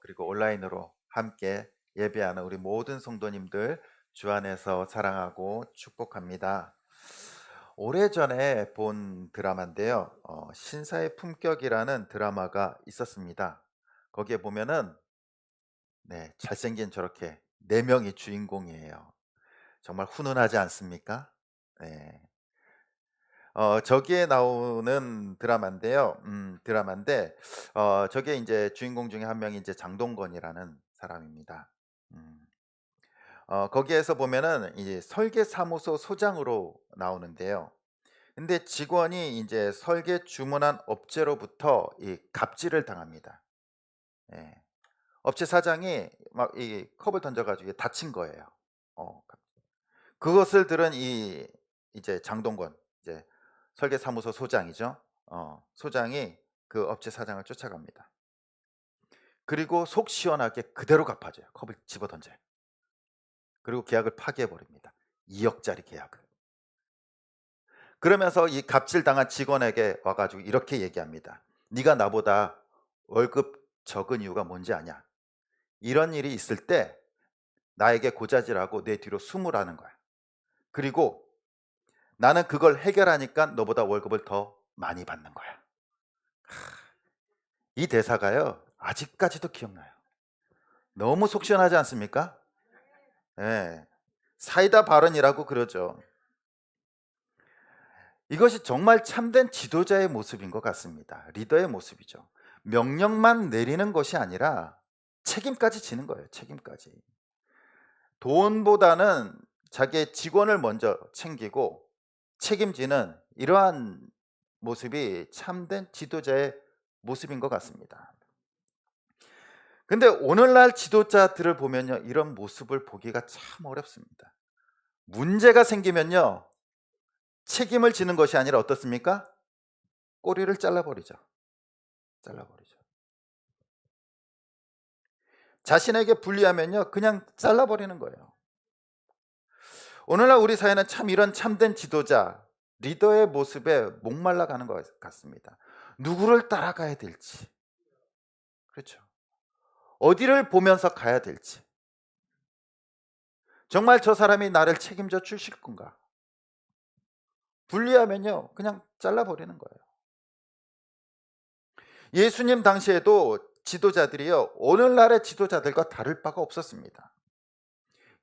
그리고 온라인으로 함께 예배하는 우리 모든 성도님들 주 안에서 사랑하고 축복합니다. 오래전에 본 드라마인데요. 신사의 품격이라는 드라마가 있었습니다. 거기에 보면은 잘생긴 저렇게 네 명이 주인공이에요. 정말 훈훈하지 않습니까? 네. 저기에 나오는 드라마인데요. 드라마인데 저기에 이제 주인공 중에 한 명이 이제 장동건이라는 사람입니다. 음. 거기에서 보면은 이제 설계사무소 소장으로 나오는데요. 근데 직원이 이제 설계 주문한 업체로부터 이 갑질을 당합니다. 예. 업체 사장이 막 이 컵을 던져 가지고 다친 거예요. 어. 그것을 들은 이 이제 장동건, 이제 설계사무소 소장이죠. 소장이 그 업체 사장을 쫓아갑니다. 그리고 속 시원하게 그대로 갚아줘요. 컵을 집어 던져요. 그리고 계약을 파기해 버립니다. 2억짜리 계약을. 그러면서 이 갑질당한 직원에게 와 가지고 이렇게 얘기합니다. "네가 나보다 월급 적은 이유가 뭔지 아냐? 이런 일이 있을 때 나에게 고자질하고 내 뒤로 숨으라는 거야. 그리고 나는 그걸 해결하니까 너보다 월급을 더 많이 받는 거야." 이 대사가요, 아직까지도 기억나요. 너무 속 시원하지 않습니까? 예. 사이다 발언이라고 그러죠. 이것이 정말 참된 지도자의 모습인 것 같습니다. 리더의 모습이죠. 명령만 내리는 것이 아니라 책임까지 지는 거예요. 책임까지. 돈보다는 자기의 직원을 먼저 챙기고 책임지는 이러한 모습이 참된 지도자의 모습인 것 같습니다. 근데 오늘날 지도자들을 보면요, 이런 모습을 보기가 참 어렵습니다. 문제가 생기면요, 책임을 지는 것이 아니라 어떻습니까? 꼬리를 잘라버리죠. 잘라버리죠. 자신에게 불리하면요, 그냥 잘라버리는 거예요. 오늘날 우리 사회는 참 이런 참된 지도자, 리더의 모습에 목말라 가는 것 같습니다. 누구를 따라가야 될지, 그렇죠. 어디를 보면서 가야 될지, 정말 저 사람이 나를 책임져 주실 건가? 불리하면요, 그냥 잘라버리는 거예요. 예수님 당시에도 지도자들이요, 오늘날의 지도자들과 다를 바가 없었습니다.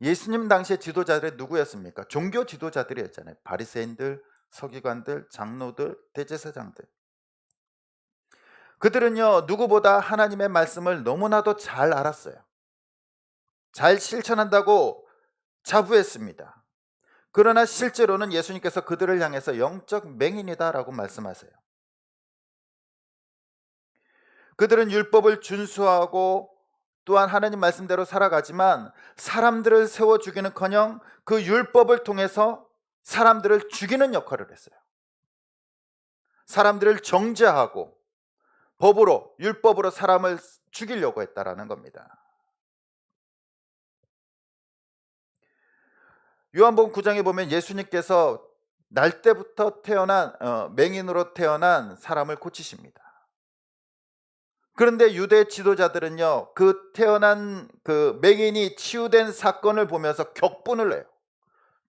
예수님 당시의 지도자들이 누구였습니까? 종교 지도자들이었잖아요. 바리새인들, 서기관들, 장로들, 대제사장들. 그들은요, 누구보다 하나님의 말씀을 너무나도 잘 알았어요. 잘 실천한다고 자부했습니다. 그러나 실제로는 예수님께서 그들을 향해서 영적 맹인이다라고 말씀하세요. 그들은 율법을 준수하고 또한 하나님 말씀대로 살아가지만 사람들을 세워 주기는커녕 그 율법을 통해서 사람들을 죽이는 역할을 했어요. 사람들을 정죄하고 법으로, 율법으로 사람을 죽이려고 했다라는 겁니다. 요한복음 9장에 보면 예수님께서 날 때부터 태어난 맹인으로 태어난 사람을 고치십니다. 그런데 유대 지도자들은요, 그 태어난 그 맹인이 치유된 사건을 보면서 격분을 해요.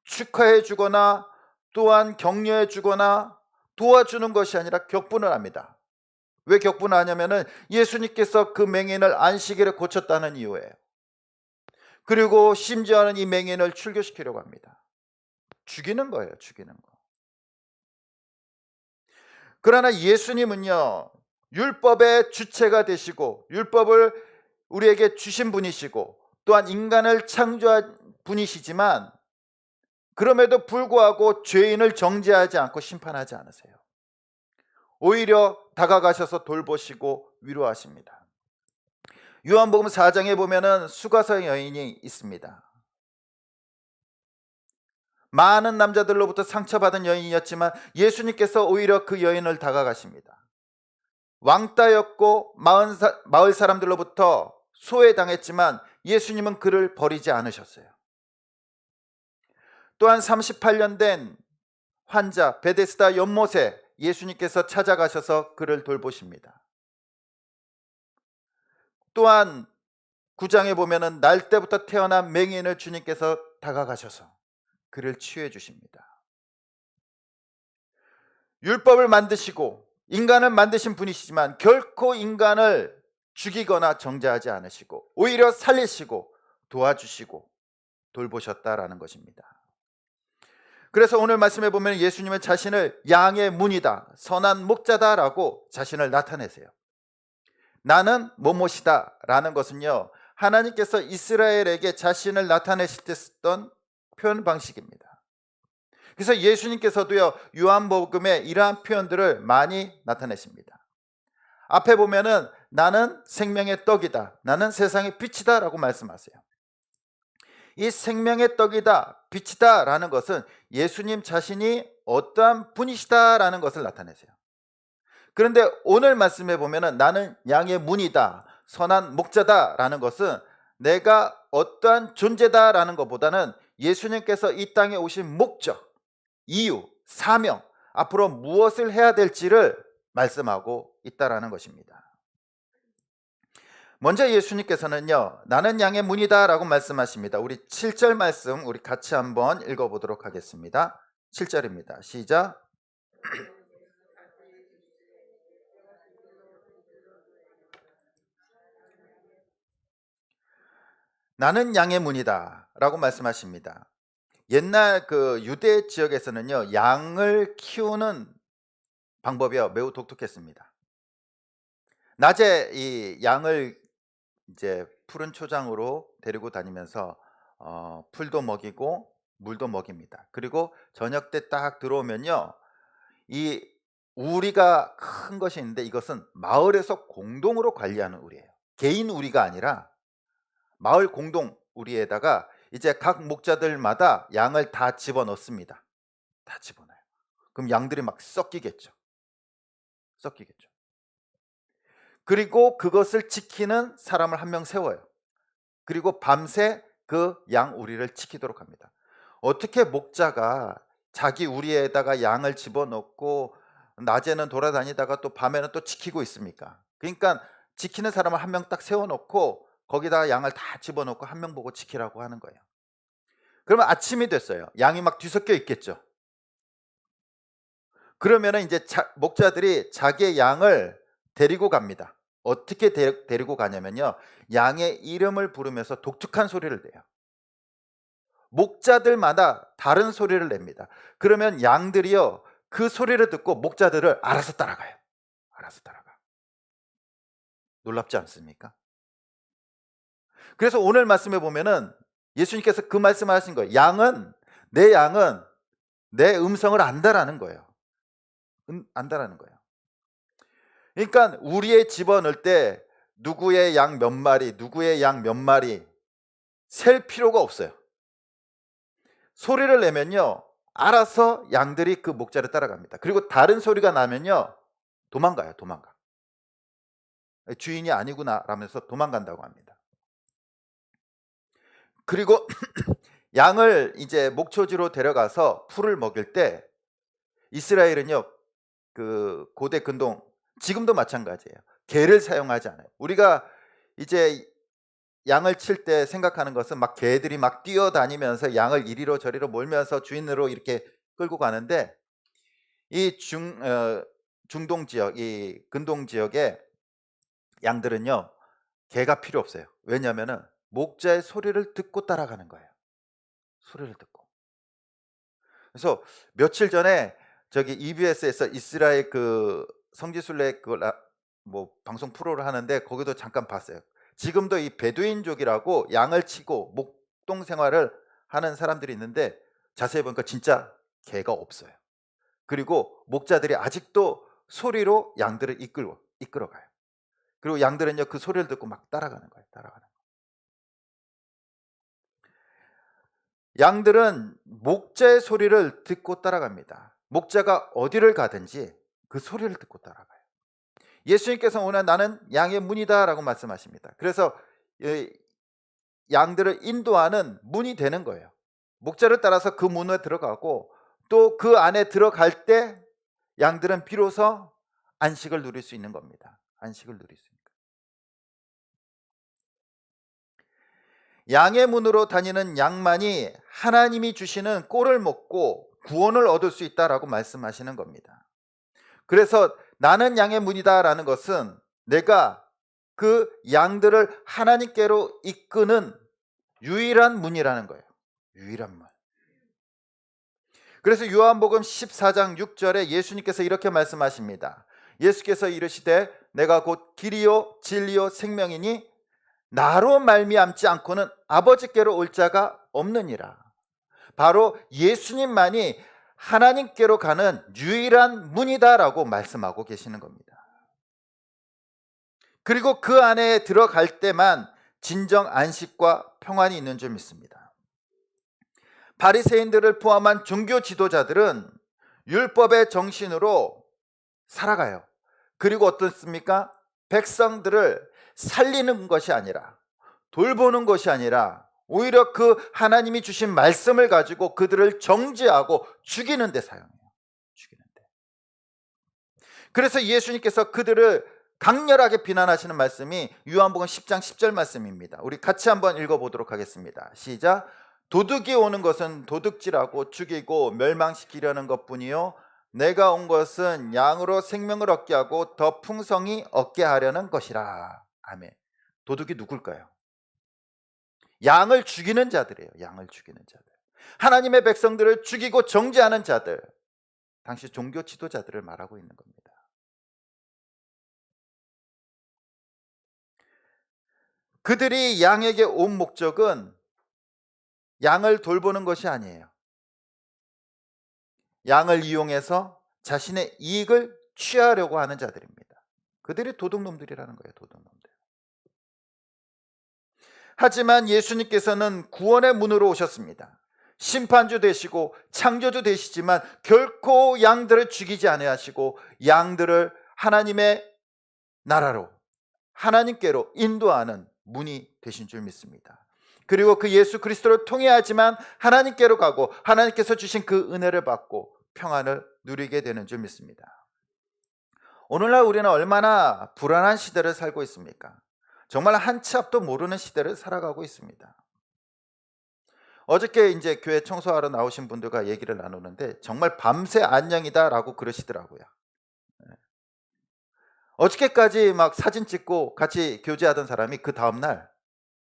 축하해 주거나 또한 격려해 주거나 도와주는 것이 아니라 격분을 합니다. 왜 격분하냐면은 예수님께서 그 맹인을 안식일에 고쳤다는 이유예요. 그리고 심지어는 이 맹인을 출교시키려고 합니다. 죽이는 거예요, 죽이는 거. 그러나 예수님은요, 율법의 주체가 되시고 율법을 우리에게 주신 분이시고 또한 인간을 창조한 분이시지만 그럼에도 불구하고 죄인을 정죄하지 않고 심판하지 않으세요. 오히려 다가가셔서 돌보시고 위로하십니다. 요한복음 4장에 보면은 수가성 여인이 있습니다. 많은 남자들로부터 상처받은 여인이었지만 예수님께서 오히려 그 여인을 다가가십니다. 왕따였고 마을 사람들로부터 소외당했지만 예수님은 그를 버리지 않으셨어요. 또한 38년 된 환자 베데스다 연못에 예수님께서 찾아가셔서 그를 돌보십니다. 또한 9장에 보면은 날 때부터 태어난 맹인을 주님께서 다가가셔서 그를 치유해 주십니다. 율법을 만드시고 인간을 만드신 분이시지만 결코 인간을 죽이거나 정죄하지 않으시고 오히려 살리시고 도와주시고 돌보셨다라는 것입니다. 그래서 오늘 말씀해 보면 예수님은 자신을 양의 문이다, 선한 목자다라고 자신을 나타내세요. 나는 뭐뭐시다 라는 것은요, 하나님께서 이스라엘에게 자신을 나타내실 때 쓰던 표현 방식입니다. 그래서 예수님께서도요, 요한복음에 이러한 표현들을 많이 나타내십니다. 앞에 보면은 나는 생명의 떡이다, 나는 세상의 빛이다 라고 말씀하세요. 이 생명의 떡이다, 빛이다 라는 것은 예수님 자신이 어떠한 분이시다 라는 것을 나타내세요. 그런데 오늘 말씀에 보면은 나는 양의 문이다, 선한 목자다 라는 것은 내가 어떠한 존재다 라는 것보다는 예수님께서 이 땅에 오신 목적, 이유, 사명, 앞으로 무엇을 해야 될지를 말씀하고 있다라는 것입니다. 먼저 예수님께서는요, 나는 양의 문이다 라고 말씀하십니다. 우리 7절 말씀 우리 같이 한번 읽어보도록 하겠습니다. 7절입니다. 시작. 나는 양의 문이다 라고 말씀하십니다. 옛날 그 유대 지역에서는요, 양을 키우는 방법이 매우 독특했습니다. 낮에 이 양을 이제 푸른 초장으로 데리고 다니면서 풀도 먹이고 물도 먹입니다. 그리고 저녁 때 딱 들어오면요, 이 우리가 큰 것이 있는데 이것은 마을에서 공동으로 관리하는 우리예요. 개인 우리가 아니라 마을 공동 우리에다가 이제 각 목자들마다 양을 다 집어넣습니다. 다 집어넣어요. 그럼 양들이 막 섞이겠죠. 그리고 그것을 지키는 사람을 한 명 세워요. 그리고 밤새 그 양 우리를 지키도록 합니다. 어떻게 목자가 자기 우리에다가 양을 집어넣고 낮에는 돌아다니다가 또 밤에는 또 지키고 있습니까? 그러니까 지키는 사람을 한 명 딱 세워놓고 거기다가 양을 다 집어넣고 한 명 보고 지키라고 하는 거예요. 그러면 아침이 됐어요. 양이 막 뒤섞여 있겠죠. 그러면은 이제 목자들이 자기의 양을 데리고 갑니다. 어떻게 데리고 가냐면요, 양의 이름을 부르면서 독특한 소리를 내요. 목자들마다 다른 소리를 냅니다. 그러면 양들이요, 그 소리를 듣고 목자들을 알아서 따라가요. 알아서 따라가. 놀랍지 않습니까? 그래서 오늘 말씀에 보면은 예수님께서 그 말씀을 하신 거예요. 양은 내 음성을 안다라는 거예요. 안다라는 거예요. 그러니까 우리의 집어넣을 때 누구의 양 몇 마리, 누구의 양 몇 마리 셀 필요가 없어요. 소리를 내면요, 알아서 양들이 그 목자를 따라갑니다. 그리고 다른 소리가 나면요, 도망가요. 도망가. 주인이 아니구나 라면서 도망간다고 합니다. 그리고 양을 이제 목초지로 데려가서 풀을 먹일 때 이스라엘은요, 그 고대 근동, 지금도 마찬가지예요. 개를 사용하지 않아요. 우리가 이제 양을 칠 때 생각하는 것은 막 개들이 막 뛰어다니면서 양을 이리로 저리로 몰면서 주인으로 이렇게 끌고 가는데, 이 중동 지역, 이 근동 지역의 양들은요, 개가 필요 없어요. 왜냐하면은 목자의 소리를 듣고 따라가는 거예요. 소리를 듣고. 그래서 며칠 전에 저기 EBS에서 이스라엘 그 성지순례 뭐 방송 프로를 하는데 거기도 잠깐 봤어요. 지금도 이 베두인족이라고 양을 치고 목동 생활을 하는 사람들이 있는데 자세히 보니까 진짜 개가 없어요. 그리고 목자들이 아직도 소리로 양들을 이끌어가요. 그리고 양들은요, 그 소리를 듣고 막 따라가는 거예요. 따라가는 거예요. 양들은 목자의 소리를 듣고 따라갑니다. 목자가 어디를 가든지 그 소리를 듣고 따라가요. 예수님께서 오늘 나는 양의 문이다 라고 말씀하십니다. 그래서 양들을 인도하는 문이 되는 거예요. 목자를 따라서 그 문에 들어가고 또 그 안에 들어갈 때 양들은 비로소 안식을 누릴 수 있는 겁니다. 안식을 누릴 수 있는 거예요. 양의 문으로 다니는 양만이 하나님이 주시는 꼴을 먹고 구원을 얻을 수 있다라고 말씀하시는 겁니다. 그래서 나는 양의 문이다라는 것은 내가 그 양들을 하나님께로 이끄는 유일한 문이라는 거예요. 유일한 문. 그래서 요한복음 14장 6절에 예수님께서 이렇게 말씀하십니다. 예수께서 이르시되 내가 곧 길이요 진리요 생명이니 나로 말미암지 않고는 아버지께로 올 자가 없느니라. 바로 예수님만이 하나님께로 가는 유일한 문이다라고 말씀하고 계시는 겁니다. 그리고 그 안에 들어갈 때만 진정 안식과 평안이 있는 줄 믿습니다. 바리새인들을 포함한 종교 지도자들은 율법의 정신으로 살아가요. 그리고 어떻습니까? 백성들을 살리는 것이 아니라, 돌보는 것이 아니라 오히려 그 하나님이 주신 말씀을 가지고 그들을 정죄하고 죽이는 데 사용해요. 죽이는 데. 그래서 예수님께서 그들을 강렬하게 비난하시는 말씀이 요한복음 10장 10절 말씀입니다. 우리 같이 한번 읽어보도록 하겠습니다. 시작. 도둑이 오는 것은 도둑질하고 죽이고 멸망시키려는 것뿐이요 내가 온 것은 양으로 생명을 얻게 하고 더 풍성히 얻게 하려는 것이라. 아멘. 도둑이 누굴까요? 양을 죽이는 자들이에요. 양을 죽이는 자들. 하나님의 백성들을 죽이고 정죄하는 자들. 당시 종교 지도자들을 말하고 있는 겁니다. 그들이 양에게 온 목적은 양을 돌보는 것이 아니에요. 양을 이용해서 자신의 이익을 취하려고 하는 자들입니다. 그들이 도둑놈들이라는 거예요. 도둑놈들. 하지만 예수님께서는 구원의 문으로 오셨습니다. 심판주 되시고 창조주 되시지만 결코 양들을 죽이지 아니하시고 양들을 하나님의 나라로, 하나님께로 인도하는 문이 되신 줄 믿습니다. 그리고 그 예수 그리스도를 통해야지만 하나님께로 가고 하나님께서 주신 그 은혜를 받고 평안을 누리게 되는 줄 믿습니다. 오늘날 우리는 얼마나 불안한 시대를 살고 있습니까? 정말 한 치 앞도 모르는 시대를 살아가고 있습니다. 어저께 이제 교회 청소하러 나오신 분들과 얘기를 나누는데 정말 밤새 안녕이다라고 그러시더라고요. 어저께까지 막 사진 찍고 같이 교제하던 사람이 그 다음날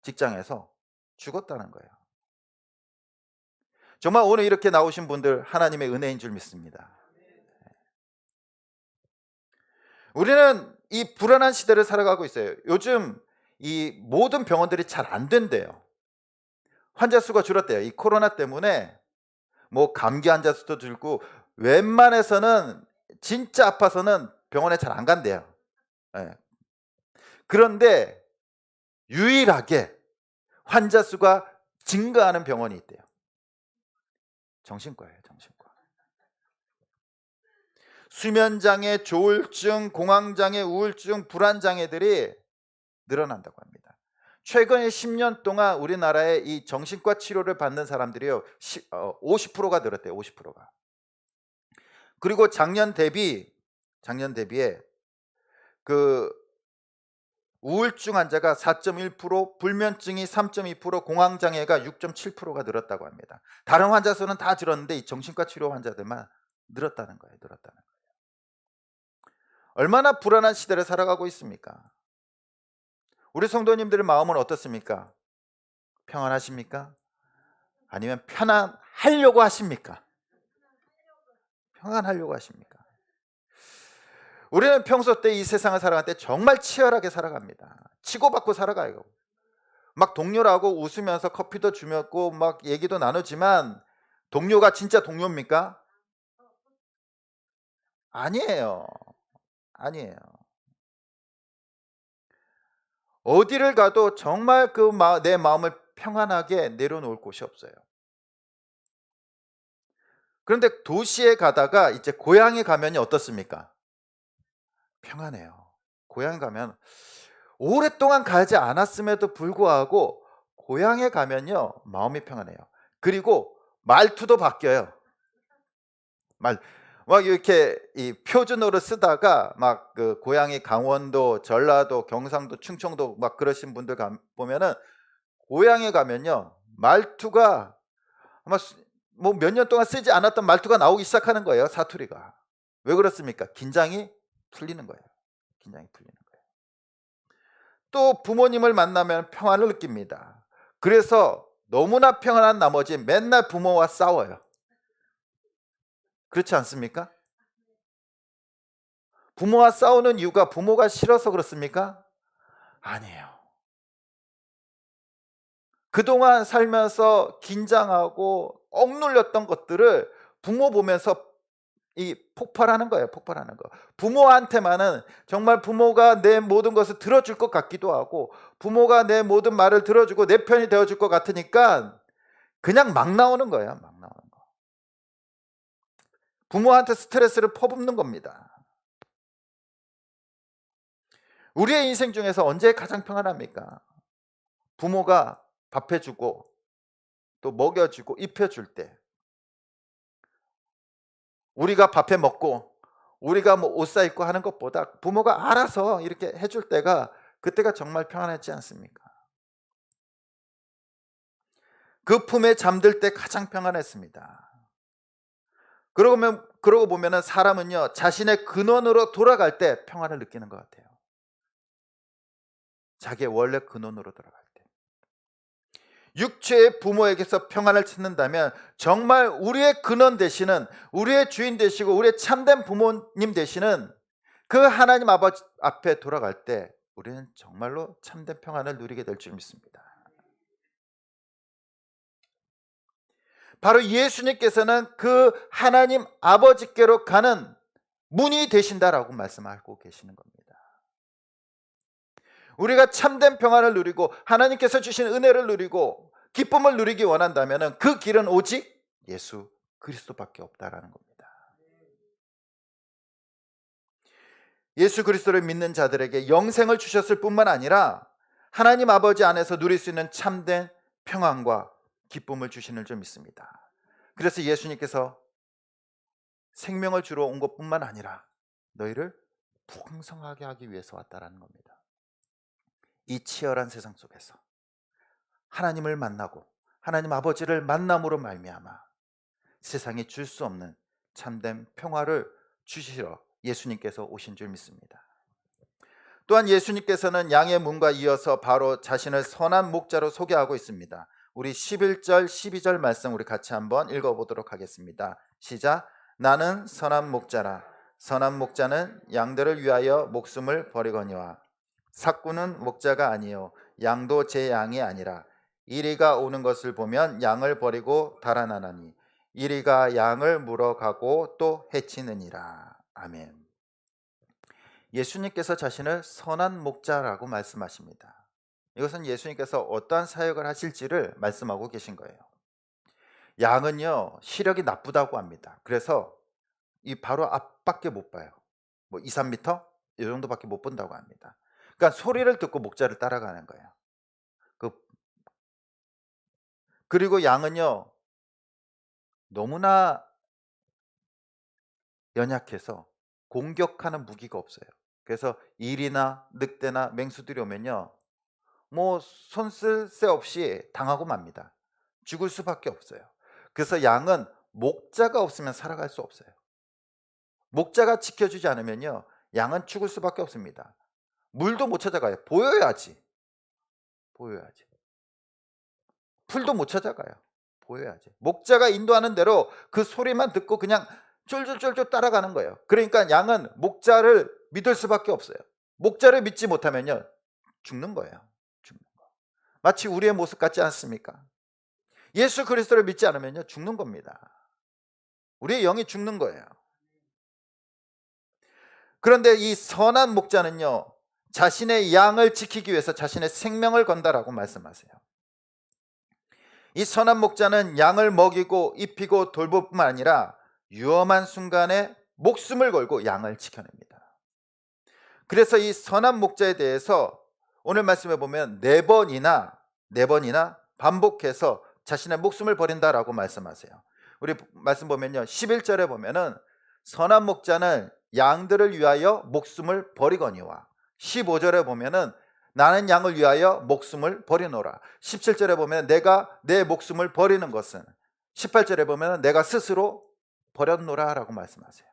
직장에서 죽었다는 거예요. 정말 오늘 이렇게 나오신 분들 하나님의 은혜인 줄 믿습니다. 우리는 이 불안한 시대를 살아가고 있어요. 요즘 이 모든 병원들이 잘 안 된대요. 환자 수가 줄었대요. 이 코로나 때문에 뭐 감기 환자 수도 줄고 웬만해서는 진짜 아파서는 병원에 잘 안 간대요. 네. 그런데 유일하게 환자 수가 증가하는 병원이 있대요. 정신과예요. 정신과. 수면장애, 조울증, 공황장애, 우울증, 불안장애들이 늘어난다고 합니다. 최근 10년 동안 우리나라에 이 정신과 치료를 받는 사람들이요 50%가 늘었대요. 50%가. 그리고 작년 대비에 그 우울증 환자가 4.1%, 불면증이 3.2%, 공황장애가 6.7%가 늘었다고 합니다. 다른 환자 수는 다 줄었는데 이 정신과 치료 환자들만 늘었다는 거예요. 얼마나 불안한 시대를 살아가고 있습니까? 우리 성도님들의 마음은 어떻습니까? 평안하십니까? 아니면 편안하려고 하십니까? 평안하려고 하십니까? 우리는 평소 때 이 세상을 살아갈 때 정말 치열하게 살아갑니다. 치고받고 살아가요. 막 동료라고 웃으면서 커피도 주면고 막 얘기도 나누지만 동료가 진짜 동료입니까? 아니에요. 어디를 가도 정말 내 마음을 평안하게 내려놓을 곳이 없어요. 그런데 도시에 가다가 이제 고향에 가면 어떻습니까? 평안해요. 고향에 가면 오랫동안 가지 않았음에도 불구하고 고향에 가면요 마음이 평안해요. 그리고 말투도 바뀌어요. 막 이렇게 이 표준어로 쓰다가 막 그 고향이 강원도, 전라도, 경상도, 충청도 막 그러신 분들 보면은 고향에 가면요, 말투가 아마 뭐 몇 년 동안 쓰지 않았던 말투가 나오기 시작하는 거예요. 사투리가. 왜 그렇습니까? 긴장이 풀리는 거예요. 긴장이 풀리는 거예요. 또 부모님을 만나면 평안을 느낍니다. 그래서 너무나 평안한 나머지 맨날 부모와 싸워요. 그렇지 않습니까? 부모와 싸우는 이유가 부모가 싫어서 그렇습니까? 아니에요. 그동안 살면서 긴장하고 억눌렸던 것들을 부모 보면서 이 폭발하는 거예요. 폭발하는 거. 부모한테만은 정말 부모가 내 모든 것을 들어줄 것 같기도 하고, 부모가 내 모든 말을 들어주고 내 편이 되어줄 것 같으니까 그냥 막 나오는 거예요. 막 나오는 거. 부모한테 스트레스를 퍼붓는 겁니다. 우리의 인생 중에서 언제 가장 평안합니까? 부모가 밥 해주고 또 먹여주고 입혀줄 때, 우리가 밥해 먹고 우리가 뭐 옷 사 입고 하는 것보다 부모가 알아서 이렇게 해줄 때가, 그때가 정말 평안하지 않습니까? 그 품에 잠들 때 가장 평안했습니다. 그러고 보면은 사람은요, 자신의 근원으로 돌아갈 때 평안을 느끼는 것 같아요. 자기의 원래 근원으로 돌아갈 때. 육체의 부모에게서 평안을 찾는다면 정말 우리의 근원 되시는, 우리의 주인 되시고 우리의 참된 부모님 되시는 그 하나님 아버지 앞에 돌아갈 때 우리는 정말로 참된 평안을 누리게 될 줄 믿습니다. 바로 예수님께서는 그 하나님 아버지께로 가는 문이 되신다라고 말씀하고 계시는 겁니다. 우리가 참된 평안을 누리고 하나님께서 주신 은혜를 누리고 기쁨을 누리기 원한다면 그 길은 오직 예수 그리스도밖에 없다라는 겁니다. 예수 그리스도를 믿는 자들에게 영생을 주셨을 뿐만 아니라 하나님 아버지 안에서 누릴 수 있는 참된 평안과 기쁨을 주시는 줄 믿습니다. 그래서 예수님께서 생명을 주러 온 것뿐만 아니라 너희를 풍성하게 하기 위해서 왔다라는 겁니다. 이 치열한 세상 속에서 하나님을 만나고 하나님 아버지를 만남으로 말미암아 세상이 줄 수 없는 참된 평화를 주시러 예수님께서 오신 줄 믿습니다. 또한 예수님께서는 양의 문과 이어서 바로 자신을 선한 목자로 소개하고 있습니다. 우리 11절 12절 말씀 우리 같이 한번 읽어보도록 하겠습니다. 시작. 나는 선한 목자라. 선한 목자는 양들을 위하여 목숨을 버리거니와 삭구는 목자가 아니요 양도 제 양이 아니라 이리가 오는 것을 보면 양을 버리고 달아나나니 이리가 양을 물어가고 또 해치느니라. 아멘. 예수님께서 자신을 선한 목자라고 말씀하십니다. 이것은 예수님께서 어떠한 사역을 하실지를 말씀하고 계신 거예요. 양은요, 시력이 나쁘다고 합니다. 그래서 이 바로 앞밖에 못 봐요. 뭐 2, 3m 이 정도밖에 못 본다고 합니다. 그러니까 소리를 듣고 목자를 따라가는 거예요. 그리고 양은요, 너무나 연약해서 공격하는 무기가 없어요. 그래서 일이나 늑대나 맹수들이 오면요, 뭐 손 쓸 새 없이 당하고 맙니다. 죽을 수밖에 없어요. 그래서 양은 목자가 없으면 살아갈 수 없어요. 목자가 지켜주지 않으면요, 양은 죽을 수밖에 없습니다. 물도 못 찾아가요. 보여야지. 풀도 못 찾아가요. 보여야지. 목자가 인도하는 대로 그 소리만 듣고 그냥 쫄쫄쫄쫄 따라가는 거예요. 그러니까 양은 목자를 믿을 수밖에 없어요. 목자를 믿지 못하면요, 죽는 거예요. 죽는 거. 마치 우리의 모습 같지 않습니까? 예수 그리스도를 믿지 않으면요, 죽는 겁니다. 우리의 영이 죽는 거예요. 그런데 이 선한 목자는요, 자신의 양을 지키기 위해서 자신의 생명을 건다라고 말씀하세요. 이 선한 목자는 양을 먹이고 입히고 돌볼 뿐만 아니라 위험한 순간에 목숨을 걸고 양을 지켜냅니다. 그래서 이 선한 목자에 대해서 오늘 말씀해 보면 네 번이나 반복해서 자신의 목숨을 버린다라고 말씀하세요. 우리 말씀 보면요, 11절에 보면은 선한 목자는 양들을 위하여 목숨을 버리거니와 15절에 보면은 나는 양을 위하여 목숨을 버리노라. 17절에 보면 내가 내 목숨을 버리는 것은, 18절에 보면 내가 스스로 버렸노라 라고 말씀하세요.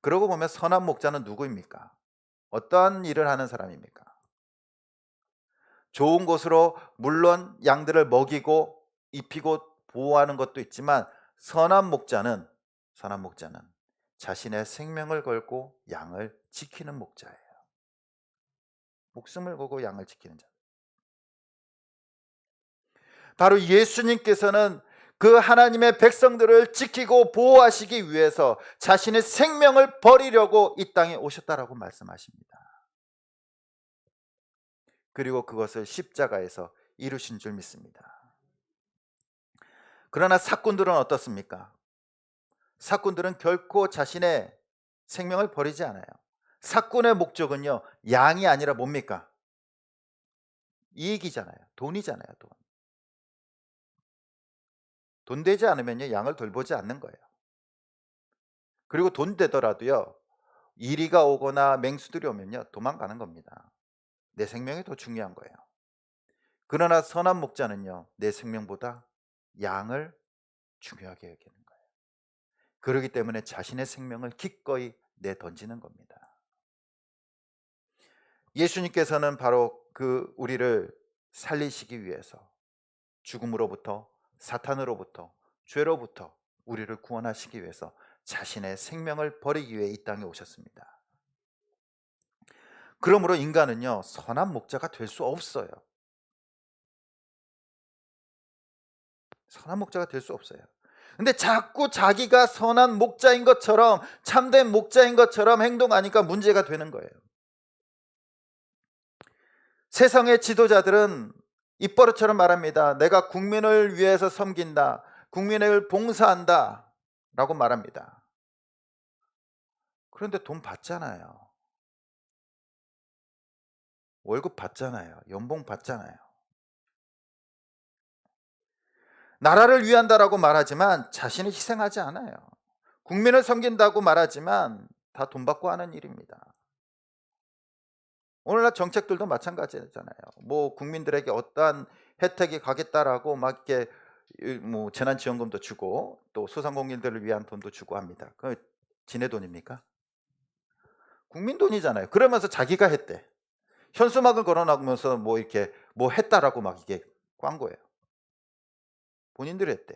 그러고 보면 선한 목자는 누구입니까? 어떠한 일을 하는 사람입니까? 좋은 곳으로 물론 양들을 먹이고 입히고 보호하는 것도 있지만, 선한 목자는 자신의 생명을 걸고 양을 지키는 목자예요. 목숨을 걸고 양을 지키는 자. 바로 예수님께서는 그 하나님의 백성들을 지키고 보호하시기 위해서 자신의 생명을 버리려고 이 땅에 오셨다라고 말씀하십니다. 그리고 그것을 십자가에서 이루신 줄 믿습니다. 그러나 사꾼들은 어떻습니까? 사꾼들은 결코 자신의 생명을 버리지 않아요. 사꾼의 목적은요, 양이 아니라 뭡니까? 이익이잖아요. 돈이잖아요. 돈 되지 않으면요, 양을 돌보지 않는 거예요. 그리고 돈 되더라도요, 이리가 오거나 맹수들이 오면요, 도망가는 겁니다. 내 생명이 더 중요한 거예요. 그러나 선한 목자는요, 내 생명보다 양을 중요하게 여기는 거예요. 그렇기 때문에 자신의 생명을 기꺼이 내던지는 겁니다. 예수님께서는 바로 우리를 살리시기 위해서 죽음으로부터, 사탄으로부터, 죄로부터 우리를 구원하시기 위해서 자신의 생명을 버리기 위해 이 땅에 오셨습니다. 그러므로 인간은요, 선한 목자가 될 수 없어요. 선한 목자가 될 수 없어요. 근데 자꾸 자기가 선한 목자인 것처럼, 참된 목자인 것처럼 행동하니까 문제가 되는 거예요. 세상의 지도자들은 입버릇처럼 말합니다. 내가 국민을 위해서 섬긴다, 국민을 봉사한다 라고 말합니다. 그런데 돈 받잖아요. 월급 받잖아요. 연봉 받잖아요. 나라를 위한다라고 말하지만 자신을 희생하지 않아요. 국민을 섬긴다고 말하지만 다 돈 받고 하는 일입니다. 오늘날 정책들도 마찬가지잖아요. 뭐 국민들에게 어떠한 혜택이 가겠다라고 막 이렇게 뭐 재난지원금도 주고 또 소상공인들을 위한 돈도 주고 합니다. 그 지네 돈입니까? 국민 돈이잖아요. 그러면서 자기가 했대. 현수막을 걸어놓으면서 뭐 이렇게 뭐 했다라고 막 이게 광고예요. 본인들이 했대.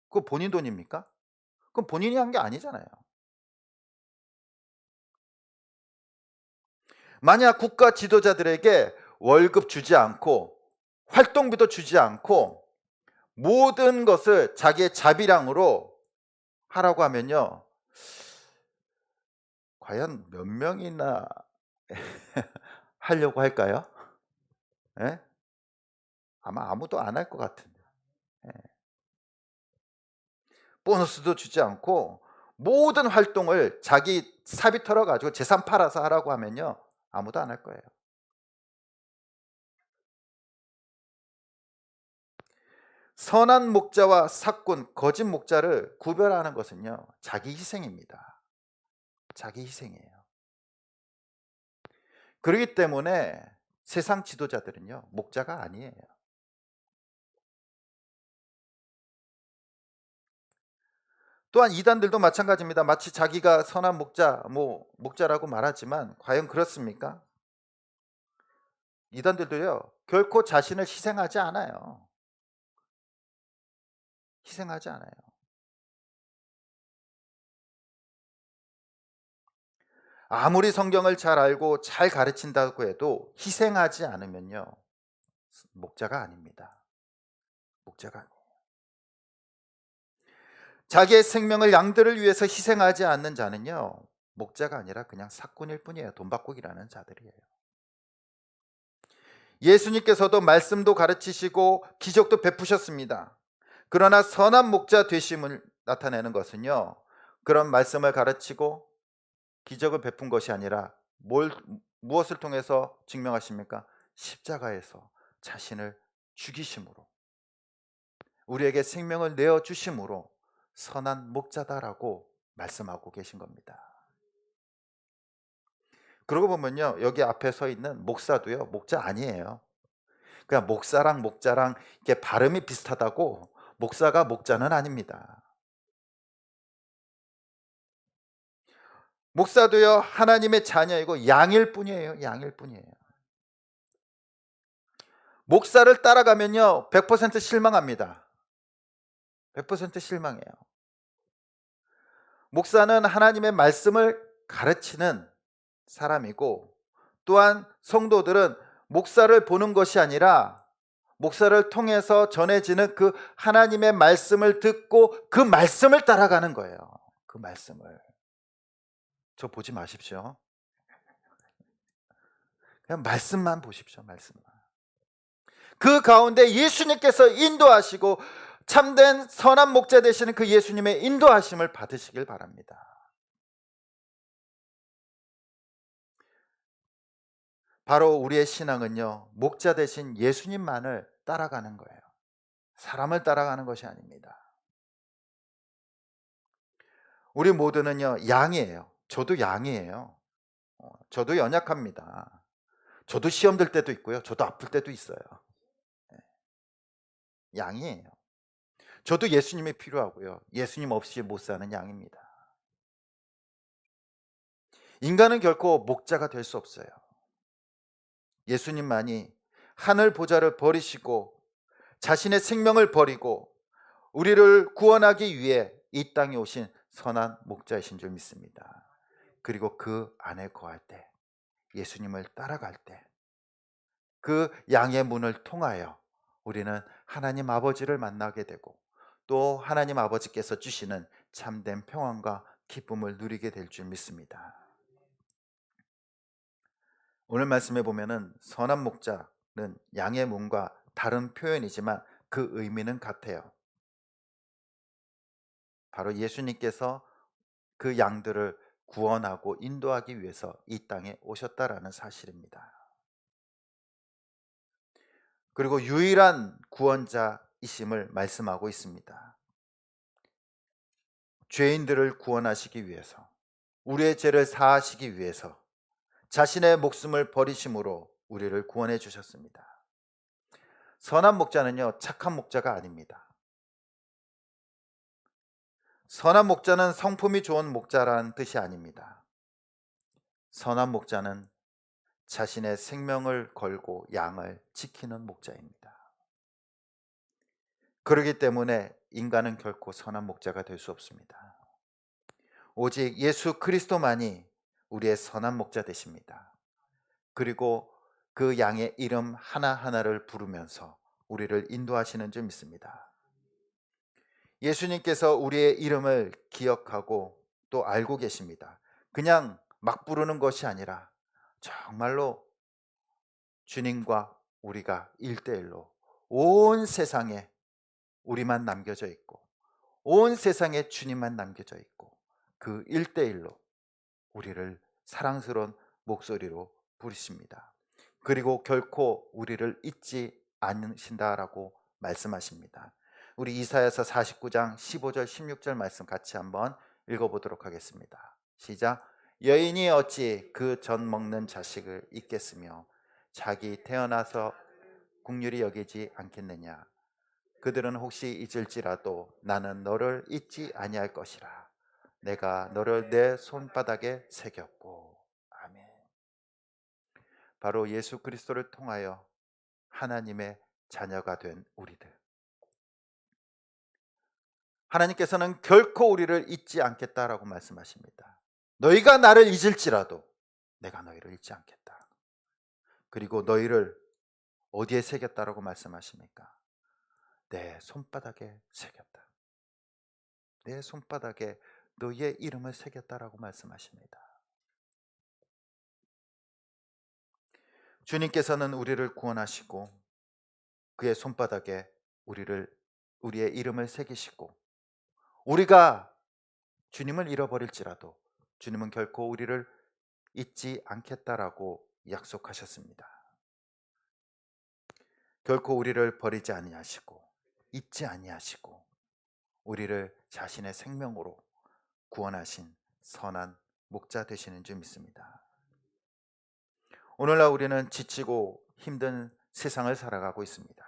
그거 본인 돈입니까? 그건 본인이 한 게 아니잖아요. 만약 국가 지도자들에게 월급 주지 않고 활동비도 주지 않고 모든 것을 자기의 자비량으로 하라고 하면요, 과연 몇 명이나 하려고 할까요? 예? 아마 아무도 안 할 것 같은데. 예. 보너스도 주지 않고 모든 활동을 자기 사비 털어가지고 재산 팔아서 하라고 하면요, 아무도 안 할 거예요. 선한 목자와 사꾼, 거짓 목자를 구별하는 것은요, 자기 희생입니다. 자기 희생이에요. 그렇기 때문에 세상 지도자들은요, 목자가 아니에요. 또한 이단들도 마찬가지입니다. 마치 자기가 선한 목자, 목자라고 말하지만 과연 그렇습니까? 이단들도요, 결코 자신을 희생하지 않아요. 희생하지 않아요. 아무리 성경을 잘 알고 잘 가르친다고 해도 희생하지 않으면요, 목자가 아닙니다. 목자가 아니에요. 자기의 생명을 양들을 위해서 희생하지 않는 자는요, 목자가 아니라 그냥 사꾼일 뿐이에요. 돈바꾸기라는 자들이에요. 예수님께서도 말씀도 가르치시고 기적도 베푸셨습니다. 그러나 선한 목자 되심을 나타내는 것은요, 그런 말씀을 가르치고 기적을 베푼 것이 아니라 무엇을 통해서 증명하십니까? 십자가에서 자신을 죽이심으로, 우리에게 생명을 내어 주심으로 선한 목자다라고 말씀하고 계신 겁니다. 그러고 보면요. 여기 앞에 서 있는 목사도요. 목자 아니에요. 그냥 목사랑 목자랑 이렇게 발음이 비슷하다고 목사가 목자는 아닙니다. 목사도요. 하나님의 자녀이고 양일 뿐이에요. 양일 뿐이에요. 목사를 따라가면요. 100% 실망합니다. 100% 실망해요. 목사는 하나님의 말씀을 가르치는 사람이고, 또한 성도들은 목사를 보는 것이 아니라 목사를 통해서 전해지는 그 하나님의 말씀을 듣고 그 말씀을 따라가는 거예요. 그 말씀을. 저 보지 마십시오. 그냥 말씀만 보십시오. 말씀만. 그 가운데 예수님께서 인도하시고 참된 선한 목자 되시는 그 예수님의 인도하심을 받으시길 바랍니다. 바로 우리의 신앙은요, 목자 되신 예수님만을 따라가는 거예요. 사람을 따라가는 것이 아닙니다. 우리 모두는요, 양이에요. 저도 양이에요. 저도 연약합니다. 저도 시험 들 때도 있고요. 저도 아플 때도 있어요. 양이에요. 저도 예수님이 필요하고요. 예수님 없이 못 사는 양입니다. 인간은 결코 목자가 될 수 없어요. 예수님만이 하늘 보좌를 버리시고 자신의 생명을 버리고 우리를 구원하기 위해 이 땅에 오신 선한 목자이신 줄 믿습니다. 그리고 그 안에 거할 때, 예수님을 따라갈 때, 그 양의 문을 통하여 우리는 하나님 아버지를 만나게 되고 또 하나님 아버지께서 주시는 참된 평안과 기쁨을 누리게 될 줄 믿습니다. 오늘 말씀에 보면은 선한 목자는 양의 문과 다른 표현이지만 그 의미는 같아요. 바로 예수님께서 그 양들을 구원하고 인도하기 위해서 이 땅에 오셨다라는 사실입니다. 그리고 유일한 구원자이심을 말씀하고 있습니다. 죄인들을 구원하시기 위해서, 우리의 죄를 사하시기 위해서 자신의 목숨을 버리심으로 우리를 구원해 주셨습니다. 선한 목자는요, 착한 목자가 아닙니다. 선한 목자는 성품이 좋은 목자라는 뜻이 아닙니다. 선한 목자는 자신의 생명을 걸고 양을 지키는 목자입니다. 그렇기 때문에 인간은 결코 선한 목자가 될 수 없습니다. 오직 예수 그리스도만이 우리의 선한 목자 되십니다. 그리고 그 양의 이름 하나하나를 부르면서 우리를 인도하시는 줄 믿습니다. 예수님께서 우리의 이름을 기억하고 또 알고 계십니다. 그냥 막 부르는 것이 아니라 정말로 주님과 우리가 일대일로 온 세상에 우리만 남겨져 있고 온 세상에 주님만 남겨져 있고 그 일대일로 우리를 사랑스러운 목소리로 부르십니다. 그리고 결코 우리를 잊지 않으신다라고 말씀하십니다. 우리 이사야서 49장 15절 16절 말씀 같이 한번 읽어보도록 하겠습니다. 시작. 여인이 어찌 그 젖 먹는 자식을 잊겠으며 자기 태어나서 긍휼히 여기지 않겠느냐. 그들은 혹시 잊을지라도 나는 너를 잊지 아니할 것이라. 내가 너를 내 손바닥에 새겼고. 아멘. 바로 예수 그리스도를 통하여 하나님의 자녀가 된 우리들, 하나님께서는 결코 우리를 잊지 않겠다라고 말씀하십니다. 너희가 나를 잊을지라도 내가 너희를 잊지 않겠다. 그리고 너희를 어디에 새겼다라고 말씀하십니까? 내 손바닥에 새겼다. 내 손바닥에 너희의 이름을 새겼다라고 말씀하십니다. 주님께서는 우리를 구원하시고 그의 손바닥에 우리의 이름을 새기시고 우리가 주님을 잃어버릴지라도 주님은 결코 우리를 잊지 않겠다라고 약속하셨습니다. 결코 우리를 버리지 아니하시고 잊지 아니하시고 우리를 자신의 생명으로 구원하신 선한 목자 되시는 줄 믿습니다. 오늘날 우리는 지치고 힘든 세상을 살아가고 있습니다.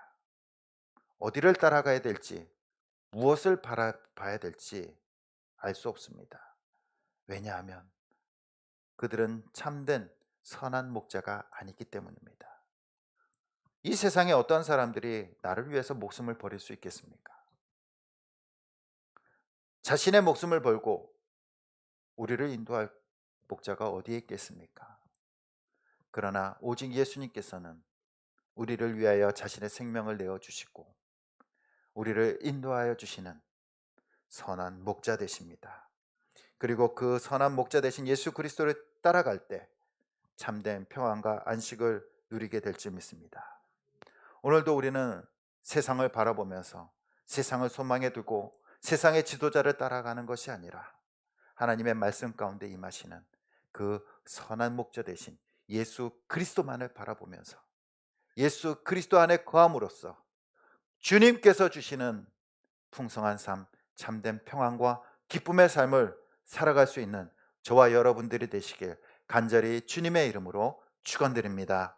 어디를 따라가야 될지, 무엇을 바라봐야 될지 알 수 없습니다. 왜냐하면 그들은 참된 선한 목자가 아니기 때문입니다. 이 세상에 어떤 사람들이 나를 위해서 목숨을 버릴 수 있겠습니까? 자신의 목숨을 걸고 우리를 인도할 목자가 어디에 있겠습니까? 그러나 오직 예수님께서는 우리를 위하여 자신의 생명을 내어 주시고 우리를 인도하여 주시는 선한 목자 되십니다. 그리고 그 선한 목자 되신 예수 그리스도를 따라갈 때 참된 평안과 안식을 누리게 될 줄 믿습니다. 오늘도 우리는 세상을 바라보면서 세상을 소망에 두고 세상의 지도자를 따라가는 것이 아니라 하나님의 말씀 가운데 임하시는 그 선한 목자 되신 예수 그리스도만을 바라보면서 예수 그리스도 안에 거함으로써 주님께서 주시는 풍성한 삶, 참된 평안과 기쁨의 삶을 살아갈 수 있는 저와 여러분들이 되시길 간절히 주님의 이름으로 축원드립니다.